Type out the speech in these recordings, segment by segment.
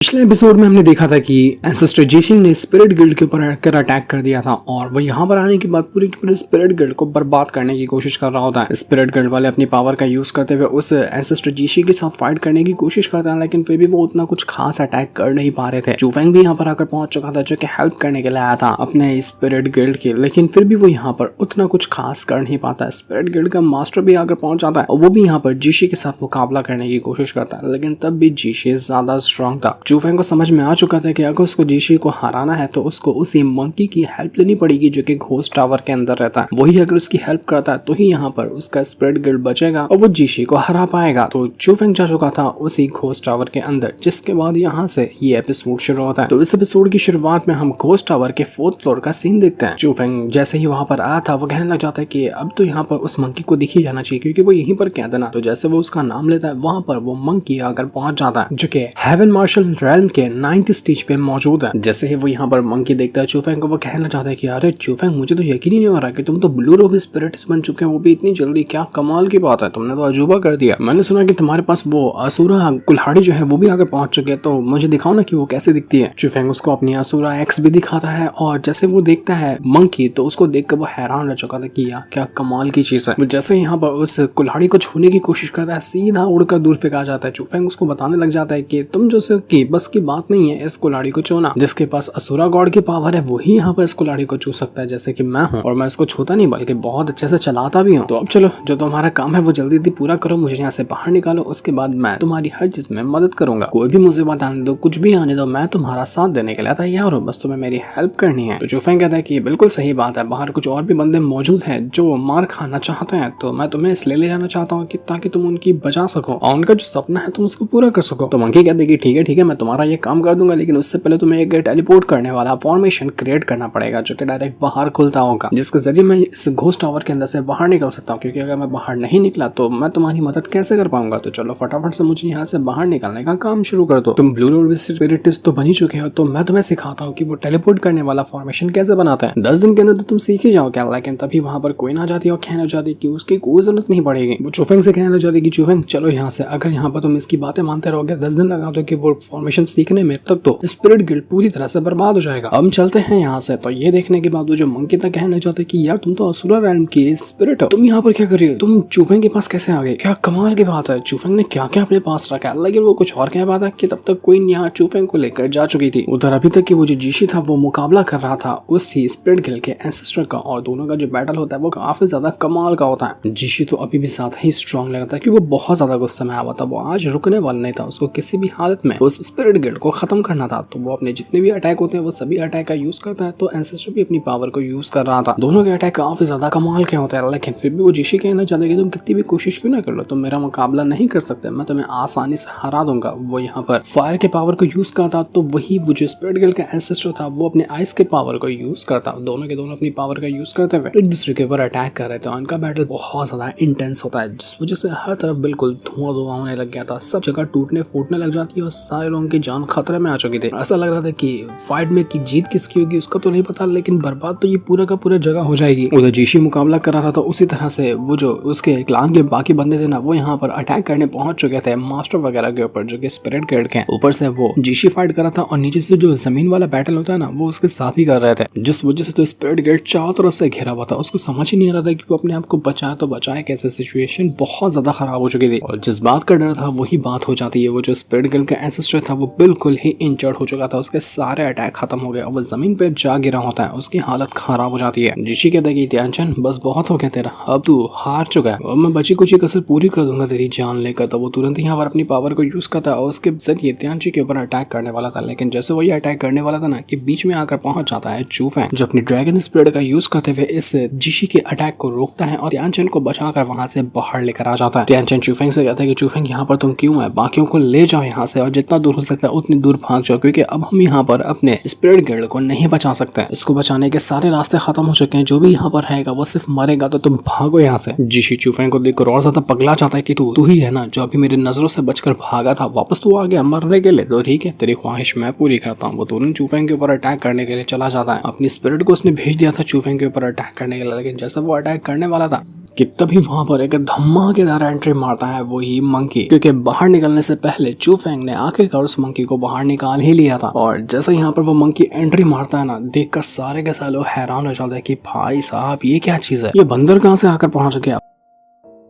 पिछले एपिसोड में हमने देखा था कि एंसेस्टर जेशिन ने स्पिरिट गिल्ड के ऊपर आकर अटैक कर दिया था और वो यहाँ पर आने के बाद पूरी की पूरी स्पिरिट गिल्ड को बर्बाद करने की कोशिश कर रहा होता है। स्पिरिट गिल्ड वाले अपनी पावर का यूज करते हुए उस एंसेस्टर जेशिन के साथ फाइट करने की कोशिश करते हैं, लेकिन फिर भी वो उतना कुछ खास अटैक कर नहीं पा रहे थे। चूफेंग भी यहाँ पर आकर पहुंच चुका था, जो कि हेल्प करने के लिए आया था अपने स्पिरिट गिल्ड की, लेकिन फिर भी वो यहाँ पर उतना कुछ खास कर नहीं पाता। स्पिरिट गिल्ड का मास्टर भी आकर पहुंच जाता है और वो भी यहाँ पर जेशी के साथ मुकाबला करने की कोशिश करता है, लेकिन तब भी जेशी ज्यादा स्ट्रॉन्ग था। चूफेंग को समझ में आ चुका था कि अगर उसको जेशी को हराना है तो उसको उसी मंकी की हेल्प लेनी पड़ेगी जो कि घोस्ट टावर के अंदर रहता है। वही अगर उसकी हेल्प करता है तो ही यहाँ पर उसका स्पिरिट गिल्ड बचेगा और वो जेशी को हरा पाएगा। तो चूफेंग जा चुका था उसी घोस्ट टावर के अंदर, जिसके बाद यहाँ से ये एपिसोड शुरू होता है। तो इस एपिसोड की शुरुआत में हम घोस्ट टावर के 4th फ्लोर का सीन देखते हैं। चूफेंग जैसे ही वहां पर आया था वो कहने लग जाता है कि अब तो यहाँ पर उस मंकी को दिख ही जाना चाहिए क्योंकि वो यहीं पर कैद है ना। तो जैसे वो उसका नाम लेता है वहां पर वो मंकी आकर पहुंच जाता है, जो कि हेवन मार्शल रेल्म के 9th स्टेज पे मौजूद है। जैसे ही वो यहाँ पर मंकी देखता है चूफेंग को, वो कहना चाहता है कि अरे चूफेंग, मुझे तो यकीन ही नहीं हो रहा कि तुम तो ब्लू रोब स्पिरिट्स बन चुके हो, वो भी इतनी जल्दी। क्या कमाल की बात है, तुमने तो अजूबा कर दिया। मैंने सुना कि तुम्हारे पास वो असुरा कुल्हाड़ी जो है वो भी आकर पहुंच चुके हैं, तो मुझे दिखाओ ना कि वो कैसे दिखती है। चूफेंग उसको अपनी असुरा एक्स भी दिखाता है और जैसे वो देखता है मंकी तो उसको देखकर वो हैरान रह चुका था कि यार क्या कमाल की चीज है। वो जैसे यहाँ पर उस कुल्हाड़ी को छूने की कोशिश करता है, सीधा उड़कर दूर फेंका जाता है। चूफेंग उसको बताने लग जाता है कि तुम जो की बस की बात नहीं है इस कुल्हाड़ी को छूना। जिसके पास असुरा गॉड की पावर है वही यहाँ पर इस कुल्हाड़ी को छू सकता है, जैसे कि मैं हूँ। और मैं इसको छूता नहीं बल्कि बहुत अच्छे से चलाता भी हूँ। तो अब चलो, जो तुम्हारा काम है वो जल्दी जल्दी पूरा करो, मुझे यहाँ से बाहर निकालो, उसके बाद मैं तुम्हारी हर चीज में मदद करूंगा। कोई भी मुसीबत आने दो, कुछ भी आने दो, मैं तुम्हारा साथ देने के लिए तैयार हूँ, बस तुम्हें मेरी हेल्प करनी है। तो चूफेंग कहता है कि बिल्कुल सही बात है, बाहर कुछ और भी बंदे मौजूद हैं जो मार खाना चाहते हैं, तो मैं तुम्हें इसलिए ले जाना चाहता हूँ कि ताकि तुम उनकी बचा सको और उनका जो सपना है तुम उसको पूरा कर सको। तो मंकी कहते हैं कि ठीक है मैं तुम्हारा ये काम कर दूंगा, लेकिन उससे पहले तुम्हें एक टेलीपोर्ट करने वाला फॉर्मेशन क्रिएट करना पड़ेगा जो कि डायरेक्ट बाहर खुलता होगा, जिसके जरिए मैं इस घोस्ट टावर के अंदर से बाहर निकल सकता हूँ, क्योंकि अगर मैं बाहर नहीं निकला तो मैं तुम्हारी मदद कैसे कर पाऊंगा। तो चलो फटाफट से मुझे यहाँ से बाहर निकालने का काम शुरू कर दो। तुम ब्लू रोड स्पिरिटिस्ट तो बनी चुके हो, तो मैं तुम्हें सिखाता हूँ कि वो टेलीपोर्ट करने वाला फॉर्मेशन कैसे बनाता है। 10 दिन के अंदर तो तुम सीख ही जाओ क्या। लेकिन तभी वहां पर कोई ना जाती और कहना चाहती कि उसकी कोई जरूरत नहीं पड़ेगी। वो चूफेंग से कहना चाहती कि चूफेंग चलो यहाँ से, अगर यहाँ पर तुम इसकी बातें मानते रहोगे 10 दिन लगा दो कि वो फॉर्मेशन सीखने में, तब तो स्पिरिट गिल्ड पूरी तरह से बर्बाद हो जाएगा। हम चलते हैं यहाँ से। तो ये देखने के बाद वो जो मंकी था कहना चाहते कि यार तुम तो असुरा रेल्म की स्पिरिट हो, तुम यहाँ पर क्या कर रही हो, तुम चूफेंग के पास कैसे आ गए, क्या कमाल की बात है। चूफेंग ने क्या क्या अपने पास रखा, लेकिन वो कुछ और कह पाता कि तब तक कोई यहाँ चूफेंग को लेकर जा चुकी थी। उधर अभी तक कि वो जो जेशी था वो मुकाबला कर रहा था उसी स्पिरिट गिल्ड के एंसेस्टर का, और दोनों का जो बैटल होता है वो काफी ज्यादा कमाल का होता है। जेशी तो अभी भी साथ ही स्ट्रॉन्ग लगता है कि वो बहुत ज्यादा गुस्से में आया था, वो आज रुकने वाला नहीं था, उसको किसी भी हालत में उस स्पिरिट गिल्ड को खत्म करना था। तो वो अपने जितने भी अटैक होते हैं वो सभी अटैक का यूज करता है। तो एंसेस्टर भी अपनी पावर को यूज कर रहा था। दोनों के अटैक काफी ज्यादा कमाल के होते हैं, लेकिन फिर भी वो जेशी कहना चाहते कि तुम कितनी भी कोशिश क्यों ना कर लो, तुम मेरा मुकाबला नहीं कर सकते, मैं तुम्हें आसानी से हरा दूंगा। वो यहाँ पर फायर के पावर को यूज करता, तो वही वो जो स्पिरिट गिल्ड का एंसेस्टर था वो अपने आइस के पावर को यूज करता। दोनों के दोनों अपनी पावर का यूज करते हुए एक दूसरे के ऊपर अटैक कर रहे थे। उनका बैटल बहुत ज्यादा इंटेंस होता है, जिस वजह से हर तरफ बिल्कुल धुआं होने लग गया था, सब जगह टूटने फूटने लग जाती है और सारे लोगों की जान खतरे में आ चुकी थी। ऐसा लग रहा था कि फाइट में की जीत किसकी होगी उसका तो नहीं पता, लेकिन बर्बाद तो ये पूरा का पूरा जगह हो जाएगी। उधर जेशी मुकाबला कर रहा था, तो उसी तरह से वो जो उसके क्लान के बाकी बंदे थे ना, वो यहाँ पर अटैक करने पहुंच चुके थे मास्टर वगैरह के ऊपर, जो कि स्पिरिट गिल्ड के ऊपर से वो जेशी फाइट कर रहा था, और नीचे से जो जमीन वाला बैटल होता है ना वो उसके साथ ही कर रहे थे, जिस वजह से तो स्पिरिट गिल्ड चारों तरफ से घिरा हुआ था। उसको समझ ही नहीं आ रहा था कि वो अपने आप को बचाए तो बचाए कैसे, सिचुएशन बहुत ज्यादा खराब हो चुकी थी। और जिस बात का डर था वही बात हो जाती है। वो जो स्पिरिट गिल्ड का एंसेस्टर था वो बिल्कुल ही इंजर्ड हो चुका था, उसके सारे अटैक खत्म हो गए और वो जमीन पे जा गिरा होता है, उसकी हालत खराब हो जाती है। जेशी कहता है कि ध्यानचंद बस बहुत हो गया तेरा, अब तू हार चुका है और मैं बची कुछ कसर पूरी कर दूंगा तेरी जान लेकर। तो वो तुरंत यहाँ पर अपनी पावर को यूज करता और उसके जरिए ध्यानचंद के ऊपर अटैक करने वाला था, लेकिन जैसे वो ये अटैक करने वाला था ना कि बीच में आकर पहुंच जाता है चूफेंग, जो अपनी ड्रैगन स्पिरिट का यूज करते हुए इस जेशी के अटैक को रोकता है और ध्यानचंद को बचाकर वहां से बाहर लेकर आ जाता है। ध्यानचंद चूफेंग से कहता है कि चूफेंग यहाँ पर तुम क्यों है, बाकियों को ले जाओ यहाँ से और जितना दूर हो सकता है उतनी दूर भाग जाओ, क्योंकि अब हम यहाँ पर अपने स्पिरिट गिल्ड को नहीं बचा सकते। इसको बचाने के सारे रास्ते खत्म हो चुके हैं, जो भी यहाँ पर रहेगा वो सिर्फ मरेगा, तो तुम भागो यहाँ से। जेशी चूफेंग को देखकर और ज्यादा पगला जाता है कि तू ही है ना जो अभी मेरी नजरों से बचकर भागा था, वापस तू आ गया मरने के लिए, तो ठीक है तेरी ख्वाहिश मैं पूरी करता हूँ। वो तुरंत चूफेंग के ऊपर अटैक करने के लिए चला जाता है। अपनी स्पिरिट को उसने भेज दिया था चूफेंग के ऊपर अटैक करने के लिए, लेकिन जैसा वो अटैक करने वाला था कि तभी वहां पर एक धमाकेदार एंट्री मारता है वही मंकी, क्योंकि बाहर निकलने से पहले चूफेंग ने आखिरकार उस मंकी को बाहर निकाल ही लिया था। और जैसे यहाँ पर वो मंकी एंट्री मारता है ना, देखकर सारे के सारे लोग हैरान हो जाते हैं कि भाई साहब ये क्या चीज है, ये बंदर कहाँ से आकर पहुंच गया।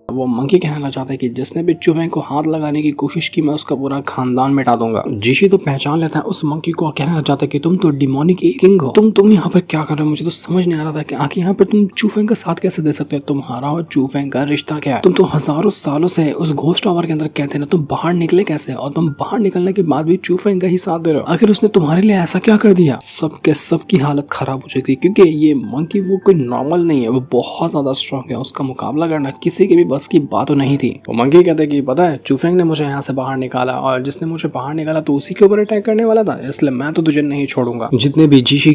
वो मंकी कहना लग जाता है कि जिसने भी चुफेंग को हाथ लगाने की कोशिश की मैं उसका पूरा खानदान मिटा दूंगा। जीशी तो पहचान लेता है उस मंकी को, कहना लग जाता है कि तुम तो डिमोनिक किंग हो, तुम यहाँ पर क्या कर रहे हो, मुझे तो समझ नहीं आ रहा था कि आखिर यहाँ पर तुम चुफेंग का साथ कैसे दे सकते हो, तुम्हारा और चुफेंग का रिश्ता क्या है, तुम तो हजारों सालों से उस घोस्ट टावर के अंदर कहते ना, तुम बाहर निकले कैसे, और तुम बाहर निकलने के बाद भी चुफेंग का ही साथ दे रहे हो, आखिर उसने तुम्हारे लिए ऐसा क्या कर दिया। सबके सबकी हालत खराब हो चुकी थी क्योंकि ये मंकी वो कोई नॉर्मल नहीं है, वो बहुत ज्यादा स्ट्रॉन्ग है, उसका मुकाबला करना किसी के भी बस की बात तो नहीं थी। तो मंकी कहते कि पता है चुफेंग ने मुझे यहाँ से बाहर निकाला, और जिसने मुझे बाहर निकाला तो उसी के ऊपर अटैक करने वाला था, इसलिए मैं तो तुझे नहीं छोड़ूंगा। जितने भी जीशी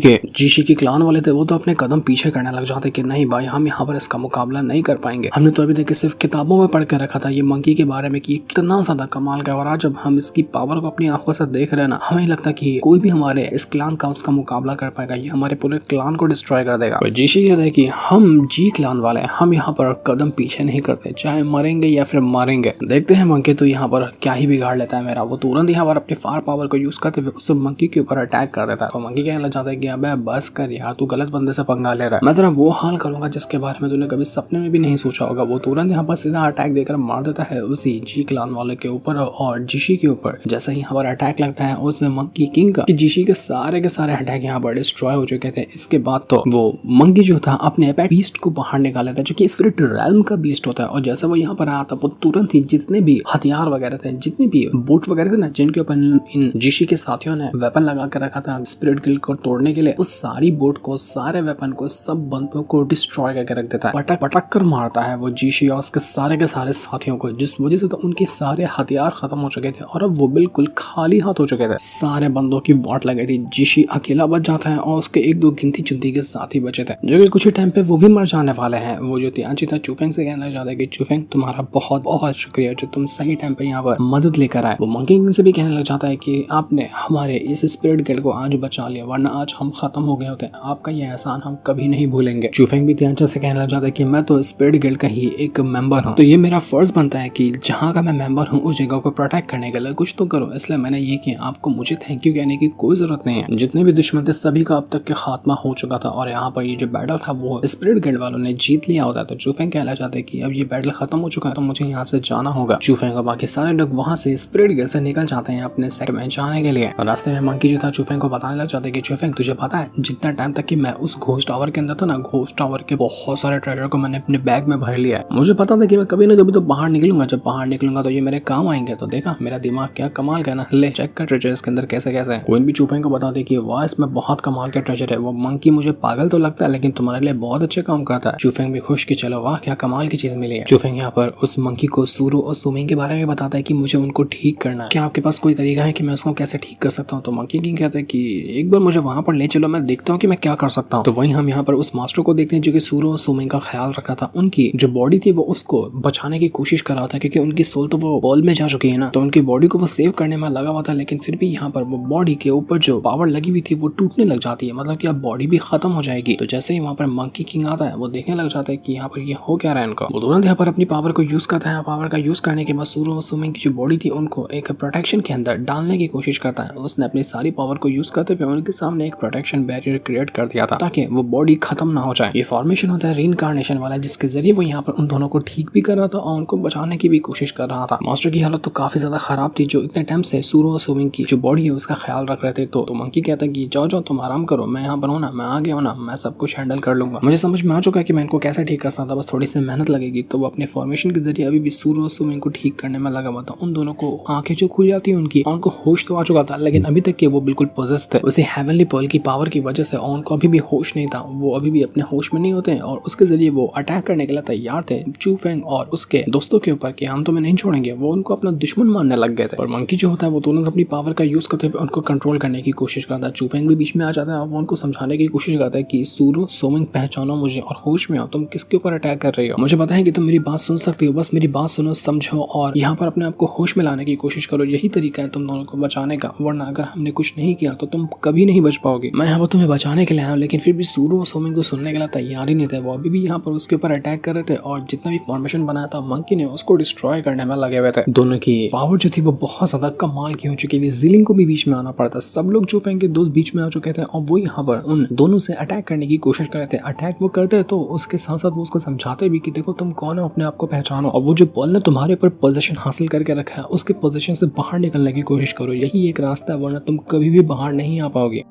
के क्लान वाले थे वो तो अपने कदम पीछे करने लग जाते कि नहीं भाई हम यहाँ पर इसका मुकाबला नहीं कर पाएंगे, हमने तो अभी तक सिर्फ किताबों में पढ़ कर रखा था ये मंकी के बारे में कि कितना ज्यादा कमाल का, और आज जब हम इसकी पावर को अपनी आंखों से देख रहे हैं ना, हमें लगता कि कोई भी हमारे इस क्लान का उसका मुकाबला कर पाएगा, ये हमारे पूरे क्लान को डिस्ट्रॉय कर देगा। जीशी कहते हैं कि हम जी क्लान वाले हम यहाँ पर कदम पीछे नहीं करते, चाहे मरेंगे या फिर मारेंगे। देखते हैं मंकी तो यहाँ पर क्या ही बिगाड़ लेता है मेरा। वो तुरंत यहाँ पर अपनी फायर पावर को यूज करते हुए उस मंकी के ऊपर अटैक कर देता है। तो मंकी कहने लग जाता है कि अबे बस कर यार, तू गलत बंदे से पंगा ले रहा है, मैं तेरा वो हाल करूंगा जिसके बारे में तूने कभी सपने में भी नहीं सोचा होगा। वो तुरंत यहाँ पर सीधा अटैक देकर मार देता है उसी जी क्लान वाले के ऊपर और जीशी के ऊपर। जैसे ही यहाँ पर अटैक लगता है उस मंकी किंग का, जीशी के सारे अटैक यहाँ पर डिस्ट्रॉय हो चुके थे। इसके बाद तो वो मंकी जो था अपने पेट बीस्ट को बाहर निकाल लेता है जो कि स्पिरिट रेल्म का बीस्ट होता है। और जैसे वो यहाँ पर आया था वो तुरंत ही जितने भी हथियार वगैरह थे, जितने भी बोट वगैरह थे ना, जिनके ऊपर इन जीशी के साथियों ने वेपन लगा कर रखा था स्पिरिट गिल्ड को तोड़ने के लिए, उस सारी बोट को, सारे वेपन को, सब बंदों को डिस्ट्रॉय करके रख देता है। पटक पटक कर मारता है वो जीशी और उसके सारे साथियों को, जिस वजह से तो उनके सारे हथियार खत्म हो चुके थे और अब वो बिल्कुल खाली हाथ हो चुके थे। सारे बंदों की वाट लगी थी। जीशी अकेला बच जाता है और उसके एक दो गिनती चुनती के साथी बचे थे जो कि कुछ ही टाइम पे वो भी मर जाने वाले हैं। वो जो तियांची था चुफेंग से कहना चाहता है कि चुफेंग तुम्हारा बहुत बहुत शुक्रिया जो तुम सही टाइम पे यहाँ पर मदद लेकर आए। वो मंकी किंग से भी कहने लग जाता है कि आपने हमारे इस स्पिरिट गिल्ड को आज बचा लिया, वरना आज हम खत्म हो गए होते। आपका ये एहसान हम कभी नहीं भूलेंगे। चुफेंग भी तियांची से कहने लग जाता है कि मैं तो स्पिरिट गिल्ड का ही एक मेंबर हूँ, तो ये मेरा फर्ज बनता है कि जहाँ का मैं मेंबर हूँ उस जगह को प्रोटेक्ट करने के लिए कुछ तो करो, इसलिए मैंने ये किया। आपको मुझे थैंक यू कहने की कोई जरूरत नहीं है। जितने भी दुश्मन थे सभी का अब तक के खात्मा हो चुका था और यहाँ पर ये जो बैटल था वो स्पिरिट गिल्ड वालों ने जीत लिया होता। तो चुफेंग कहना चाहते हैं कि अब ये बैटल खत्म हो चुका है तो मुझे यहाँ से जाना होगा। चुफेंग और बाकी सारे लोग वहाँ से स्पिरिट गिल्ड से निकल जाते हैं अपने सेट में जाने के लिए। और रास्ते में मंकी जो था चुफेंग को बताने लग जाते हैं कि चुफेंग तुझे पता है जितना टाइम तक कि मैं उस घोस्ट टावर के अंदर था ना, घोस्ट टावर के बहुत सारे ट्रेजर को मैंने अपने बैग में भर लिया है। मुझे पता था कि मैं कभी ना कभी तो बाहर निकलूंगा, जब बाहर निकलूंगा तो ये मेरे काम आएंगे। तो देखा मेरा दिमाग क्या कमाल का ना, ले चेक कर ट्रेजर इसके अंदर कैसे कैसे है। कोई भी चुफेंग को बता दे कि वाह इसमें बहुत कमाल का ट्रेजर है। वो मंकी मुझे पागल तो लगता है लेकिन तुम्हारे लिए बहुत अच्छे काम करता है। चुफेंग भी खुश कि चलो वाह क्या कमाल की चीज मिली है। चुफेंग यहाँ पर उस मंकी को सूरू और सुमिंग के बारे में बताता है कि मुझे उनको ठीक करना है, क्या आपके पास कोई तरीका है कि मैं उसको कैसे ठीक कर सकता हूँ। तो मंकी किंग कहता है कि एक बार मुझे वहां पर ले चलो, मैं देखता हूँ कि मैं क्या कर सकता हूँ। तो वहीं हम यहाँ पर उस मास्टर को देखते हैं जो कि सूरू और सुमिंग का ख्याल रखा था। उनकी जो बॉडी थी वो उसको बचाने की कोशिश कर रहा था क्योंकि उनकी सोल तो वो बॉल में जा चुकी है ना, तो उनकी बॉडी को वो सेव करने में लगा हुआ था। लेकिन फिर भी यहाँ पर वो बॉडी के ऊपर जो पावर लगी हुई थी वो टूटने लग जाती है, मतलब कि अब बॉडी भी खत्म हो जाएगी। तो जैसे ही वहाँ पर मंकी किंग आता है वो देखने लग जाता है कि यहाँ पर ये हो क्या रहा है इनको। वो तुरंत यहाँ पर अपनी पावर को यूज करता है। पावर का यूज करने के बाद सूरू और सुमिंग की जो बॉडी थी उनको एक प्रोटेक्शन के अंदर डालने की कोशिश करता है। उसने अपनी सारी पावर को यूज करते हुए उनके सामने एक प्रोटेक्शन बैरियर क्रिएट कर दिया था ताकि वो बॉडी खत्म ना हो जाए। ये फॉर्मेशन होता है रीइंकार्नेशन वाला, जिसके जरिए वो यहाँ पर उन दोनों को ठीक भी कर रहा था और उनको बचाने की भी कोशिश कर रहा था। मास्टर की हालत तो काफी ज्यादा खराब थी जो इतने टाइम से सूरू और सुमिंग की जो बॉडी है उसका ख्याल रख रहे थे। तो मंकी कहता है कि जाओ जाओ तुम आराम करो, मैं यहाँ पर हूँ ना, मैं आ गया हूँ ना, मैं सब कुछ हैंडल कर लूंगा। मुझे समझ में आ चुका है कि मैं इनको कैसे ठीक कर सकता था, बस थोड़ी सी मेहनत लगेगी। तो वो अपने फॉर्मेशन के जरिए अभी भी सूरू और सुमिंग को ठीक करने में लगा हुआ था। उन दोनों को आंखें जो खुल जाती है उनकी, उनको होश तो आ चुका था लेकिन अभी तक के वो बिल्कुल पोजेस थे उसे हेवनली पर्ल की पावर की वजह से, और उनको अभी भी होश नहीं था, वो अभी भी अपने होश में नहीं होते और उसके जरिए वो अटैक करने के लिए तैयार थे चुफेंग और उसके दोस्तों के ऊपर कि हम तुम्हें नहीं छोड़ेंगे। वो उनको अपना दुश्मन मानने लग गए थे। और मंकी जो होता है वो तुरंत अपनी पावर का यूज करते हुए उनको कंट्रोल करने की कोशिश करता है। चुफेंग भी बीच में आ जाता है और वो उनको समझाने की कोशिश करता है कि सूरू सुमिंग पहचानो मुझे और होश में आओ, तुम किसके ऊपर अटैक कर रही हो। मुझे पता है कि तुम मेरी मेरी बात सुन सकती हो, बस मेरी बात सुनो, समझो और यहाँ पर अपने आप को होश में लाने की कोशिश करो। यही तरीका है तुम दोनों को बचाने का, वरना अगर हमने कुछ नहीं किया तो तुम कभी नहीं बच पाओगे। मैं यहाँ पर तुम्हें बचाने के लिए आया हूँ, लेकिन फिर भी सूरो और सोमिंग को सुनने के लिए तैयार ही नहीं थे। वो अभी भी यहाँ पर उसके ऊपर अटैक कर रहे थे और जितना भी फॉर्मेशन बनाया था मंकी ने उसको डिस्ट्रॉय करने में लगे हुए थे। दोनों की पावर जो थी वो बहुत ज्यादा कमाल की हो चुकी थी। ज़िलिंग को भी बीच में आना पड़ता, सब लोग चूफेंग के दोस्त बीच में आ चुके थे और वो यहाँ पर उन दोनों से अटैक करने की कोशिश कर रहे थे। अटैक वो करते तो उसके साथ साथ वो उसको समझाते भी कि देखो तुम कौन हो, अपने आप को पहचानो, और वो जो बॉल ने तुम्हारे ऊपर पोजीशन हासिल करके रखा है उसके पोजीशन से बाहर निकलने की कोशिश करो। यही एक रास्ता है, वरना तुम कभी भी बाहर नहीं आ पाओगे।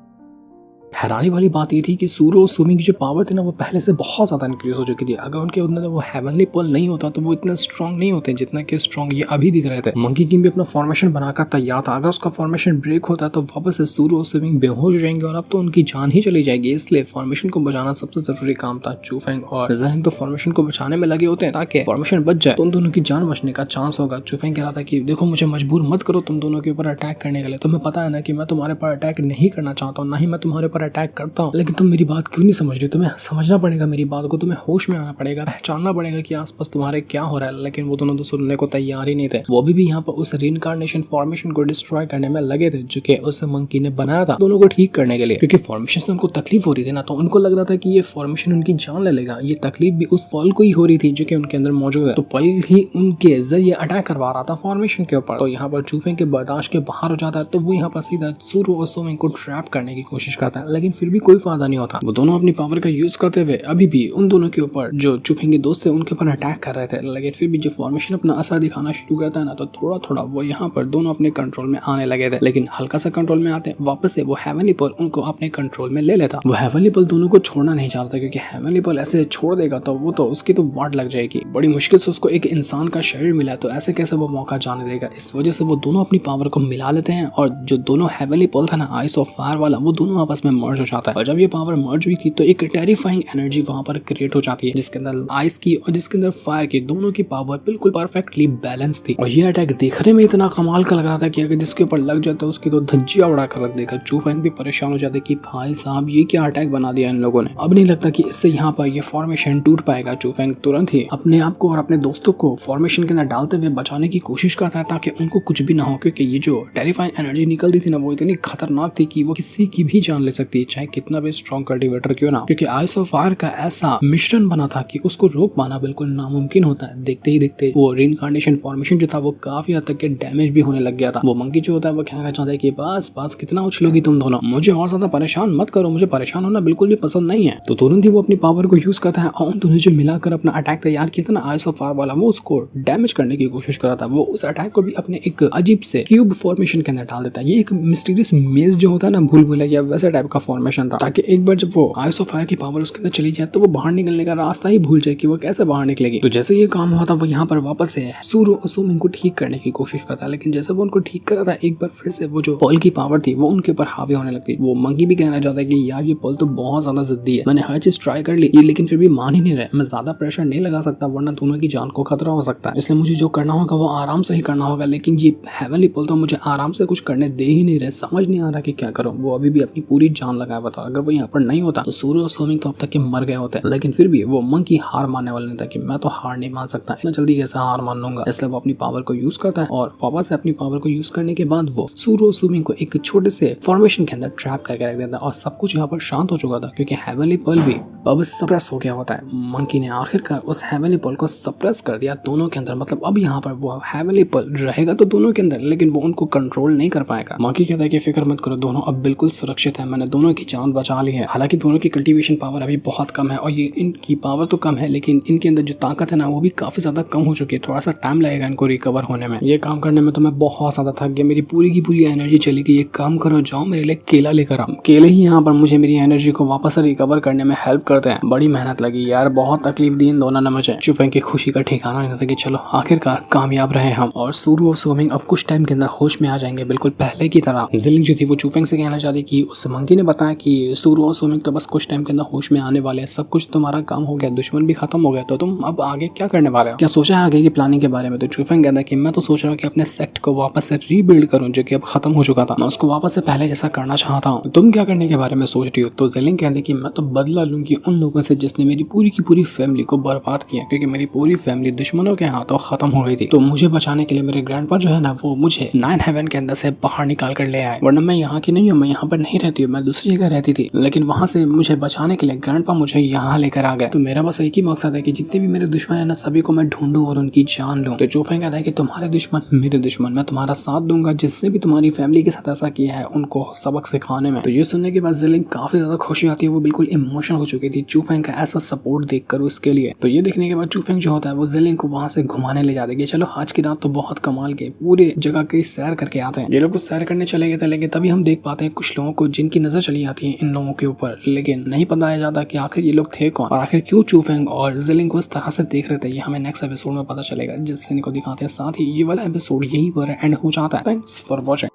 हैरानी वाली बात ये थी कि सूरो और सुमी की जो पावर थी ना वो पहले से बहुत ज़्यादा इंक्रीज हो चुकी थी। अगर उनके अंदर वो हेवनली पल नहीं होता तो वो इतना स्ट्रॉन्ग नहीं होते जितना कि स्ट्रॉन्ग ये अभी दिख रहे थे। मंकी किंग भी अपना फॉर्मेशन बनाकर तैयार था। अगर उसका फॉर्मेशन ब्रेक होता तो वापस से सूरो और सुमी बेहोश हो जाएंगे और अब तो उनकी जान ही चली जाएगी। इसलिए फॉर्मेशन को बचाना सबसे जरूरी काम था। चूफेंग और ज़िलिंग तो फॉर्मेशन को बचाने में लगे होते हैं ताकि फॉर्मेशन बच जाए तो उन दोनों की जान बचने का चांस होगा। चूफेंग कह रहा था कि देखो मुझे मजबूर मत करो तुम दोनों के ऊपर अटैक करने के लिए, तुम्हें पता है ना कि मैं तुम्हारे ऊपर अटैक नहीं करना चाहता हूँ, ना ही मैं तुम्हारे ऊपर अटैक करता हूँ, लेकिन तुम मेरी बात क्यों नहीं समझ रही? तुम्हें समझना पड़ेगा मेरी बात को, तुम्हें होश में आना पड़ेगा, पहचानना पड़ेगा कि आसपास तुम्हारे क्या हो रहा है। लेकिन वो दोनों तो सुनने को तैयार ही नहीं थे। वो भी यहाँ पर उस रीइंकार्नेशन फॉर्मेशन को डिस्ट्रॉय करने में लगे थे जो कि उस मंकी ने बनाया था दोनों को ठीक करने के लिए, क्योंकि फॉर्मेशन से उनको तकलीफ हो रही थी ना, तो उनको लग रहा था कि ये फॉर्मेशन उनकी जान ले लेगा। ये तकलीफ भी उस पल को ही हो रही थी जो कि उनके अंदर मौजूद है, तो पल ही उनके जरिए अटैक करवा रहा था फॉर्मेशन के ऊपर। तो यहाँ पर चूफेंग के बर्दाश्त के बाहर हो जाता है, तो वो यहाँ पर सीधा सूरो और सोमिंग को ट्रैप करने की कोशिश करता है, लेकिन फिर भी कोई फायदा नहीं होता। वो दोनों अपनी पावर का यूज करते हुए अभी भी उन दोनों के ऊपर जो चूफेंग के दोस्त थे उनके ऊपर अटैक कर रहे थे, लेकिन फिर भी जो फॉर्मेशन अपना असर दिखाना शुरू करता है ना, तो थोड़ा थोड़ा वो यहाँ पर दोनों अपने कंट्रोल में आने लगे थे। लेकिन हल्का सा कंट्रोल में आते वापस से वो हेवनली पल उनको अपने कंट्रोल में ले लेता। वो हेवनली पल दोनों को छोड़ना नहीं चाहता, क्योंकि हेवनली पल ऐसे छोड़ देगा तो वो तो उसकी तो वाट लग जाएगी। बड़ी मुश्किल से उसको एक इंसान का शरीर मिला, तो ऐसे कैसे वो मौका जाने देगा। इस वजह से वो दोनों अपनी पावर को मिला लेते हैं और जो दोनों हेवनली पल था ना आइस ऑफ फायर वाला, वो दोनों आपस में मर्ज हो जाता है। और जब ये पावर मर्ज हुई थी तो एक टेरिफाइंग एनर्जी वहां पर क्रिएट हो जाती है, जिसके अंदर आइस की और जिसके अंदर फायर की दोनों की पावर बिल्कुल परफेक्टली बैलेंस थी। और ये अटैक देखने में इतना कमाल का लग रहा था कि अगर जिसके ऊपर लग जाता उसकी तो धज्जियां उड़ा कर रख देगा। चूफेंग भी परेशान हो जाते कि भाई साहब ये क्या अटैक बना दिया इन लोगों ने, अब नहीं लगता कि इससे यहाँ पर ये फॉर्मेशन टूट पाएगा। चूफेंग तुरंत ही अपने आप को और अपने दोस्तों को फॉर्मेशन के अंदर डालते हुए बचाने की कोशिश करता है ताकि उनको कुछ भी ना हो, क्योंकि ये जो टेरिफाइंग एनर्जी निकल रही थी ना वो इतनी खतरनाक थी कि वो किसी की भी जान ले सकती है, चाहे कितना भी स्ट्रॉन्ग कल्टीवेटर क्यों ना, क्योंकि आइस ऑफ फायर का ऐसा मिश्रण बना था कि उसको रोक पाना बिल्कुल नामुमकिन होता है। देखते ही देखते वो रीइंकार्नेशन फॉर्मेशन जो था वो काफी हद तक के डैमेज भी होने लग गया था। वो मंकी जो होता है वो कहना चाहता है कि बस बस कितना उछलोगी तुम दोनों, मुझे और ज्यादा परेशान मत करो, मुझे परेशान होना बिल्कुल भी पसंद नहीं है। तो तुरंत ही वो अपनी पावर को यूज करता है और उन दोनों जो मिलाकर अपना अटैक तैयार किया था ना आइस ऑफ फायर वाला, वो उसको डैमेज करने की कोशिश कर रहा था। वो उस अटैक को भी अपने एक अजीब से क्यूब फॉर्मेशन के अंदर डाल देता है। ये एक मिस्टीरियस मेज जो होता है ना भूल भुलैया वैसा टाइप का फॉर्मेशन था, ताकि एक बार जब वो आइस ऑफ फायर की पावर उसके अंदर चली जाए तो वो बाहर निकलने का रास्ता ही भूल जाए कि वो कैसे बाहर निकलेगी। तो जैसे ये काम हुआ था वो यहाँ पर वापस से सूरो और सुमिंग को ठीक करने की कोशिश करता है, लेकिन जैसे वो उनको ठीक कर रहा था एक बार फिर से वो जो पॉल की पावर थी वो उनके ऊपर हावी होने लगती। वो मंकी भी कहना चाहता है कि यार ये पॉल तो बहुत ज्यादा जिद्दी है, मैंने हर चीज ट्राई कर ली लेकिन फिर भी मान ही नहीं रहे, मैं ज्यादा प्रेशर नहीं लगा सकता वरना दोनों की जान को खतरा हो सकता है, इसलिए मुझे जो करना होगा वो आराम से ही करना होगा। लेकिन ये हेवनली पॉल तो मुझे आराम से कुछ करने दे ही नहीं रहे, समझ नहीं आ रहा कि क्या करूं। वो अभी भी अपनी पूरी जान लगाया हुआ था, अगर वो यहाँ पर नहीं होता तो सूरो और सुमिंग तो अब तक के मर गए होते, लेकिन फिर भी वो मंकी हार मानने वाला नहीं था कि मैं तो हार नहीं मान सकता, इतना जल्दी कैसे हार मान लूंगा। इसलिए वो अपनी पावर को यूज करता है और वापस से अपनी पावर को यूज करने के बाद वो सूरो और सुमिंग को एक छोटे से फॉर्मेशन के अंदर ट्रैप करके रख देता है और सब कुछ यहाँ पर शांत हो चुका था क्योंकि हेवनली पल भी अब सप्रेस हो गया होता है। मंकी ने आखिरकार उस हेवनली पल को सप्रेस कर दिया दोनों के अंदर, मतलब अब यहाँ पर वो हेवनली पल रहेगा तो दोनों के अंदर, लेकिन वो उनको कंट्रोल नहीं कर पाएगा। मंकी कहता है कि फिक्र मत करो, दोनों अब बिल्कुल सुरक्षित है, मैंने दोनों की जान बचा ली है। हालांकि दोनों की कल्टीवेशन पावर अभी बहुत कम है और ये इनकी पावर तो कम है लेकिन इनके अंदर जो ताकत है ना वो भी काफी ज्यादा कम हो चुकी है, थोड़ा सा टाइम लगेगा इनको रिकवर होने में। ये काम करने में तो मैं बहुत ज्यादा थक गया, मेरी पूरी की पूरी एनर्जी चली गई। एक काम करो, जाओ मेरे लिए केला लेकर आओ, केले ही यहाँ पर मुझे मेरी एनर्जी को वापस रिकवर करने में हेल्प करते हैं। बड़ी मेहनत लगी यार, बहुत तकलीफ दी इन दोनों ने मुझे। चूफेंग की खुशी का ठिकाना नहीं था कि चलो आखिरकार कामयाब रहे हम, और सूरो और सुमिंग अब कुछ टाइम के अंदर होश में आ जाएंगे बिल्कुल पहले की तरह। ज़िलिंग जो थी वो चूफेंग से कहना चाहती कि उस मंकी ने बताया कि सूरो और सुमिंग तो बस कुछ टाइम के अंदर होश में आने वाले हैं, सब कुछ तुम्हारा काम हो गया, दुश्मन भी खत्म हो गया, तो तुम अब आगे क्या करने वाले हो, क्या सोचा है आगे की प्लानिंग के बारे में। तो चूफेंग कहता है कि मैं तो सोच रहा हूँ कि अपने सेक्ट को वापस से रीबिल्ड करूँ जो कि अब खत्म हो चुका था, मैं उसको वापस से पहले जैसा करना चाहता हूँ। तुम क्या करने के बारे में सोच रही हो। तो जेलिंग कहते कि मैं तो बदला लूंगी उन लोगों से जिसने मेरी पूरी की पूरी फैमिली को बर्बाद किया, क्योंकि मेरी पूरी फैमिली दुश्मनों के हाथों खत्म हो गई थी। तो मुझे बचाने के लिए मेरे ग्रैंडपा जो है ना वो मुझे 9 हेवन के अंदर से बाहर निकाल कर ले आए, वरना मैं यहाँ की नहीं हूँ, मैं यहाँ पर नहीं रहती हूँ, मैं दूसरी जगह रहती थी, लेकिन वहां से मुझे बचाने के लिए ग्रैंडपा मुझे यहाँ लेकर आ गए। तो मेरा बस एक ही मकसद है कि जितने भी मेरे दुश्मन है ना सभी को मैं ढूंढूं और उनकी जान लूं। तो चूफेंग कहता है कि तुम्हारे दुश्मन मेरे दुश्मन, मैं तुम्हारा साथ दूंगा, जिसने भी तुम्हारी फैमिली के साथ ऐसा किया है उनको सबक सिखाने में। तो ये सुनने के बाद जेलिंग काफी ज्यादा खुशी आती है, वो बिल्कुल इमोशनल हो चुकी थी चूफेंग का ऐसा सपोर्ट देखकर उसके लिए। तो ये देखने के बाद चूफेंग जो होता है वो जेलिंग को वहां से घुमाने ले जाते हैं, चलो आज की रात तो बहुत कमाल के पूरे जगह की सैर करके आते हैं। ये लोग तो सैर करने चले गए थे, लेकिन तभी हम देख पाते हैं कुछ लोगों को जिनकी नजर चली आती है इन लोगों के ऊपर, लेकिन नहीं बताया जाता कि आखिर ये लोग थे कौन और आखिर क्यों चूफेंग और जेलिंग को इस तरह से देख रहे थे। ये हमें नेक्स्ट एपिसोड में पता चलेगा जिससे इनको दिखाते हैं। साथ ही ये वाला एपिसोड यही पर एंड हो जाता है। Thanks for watching.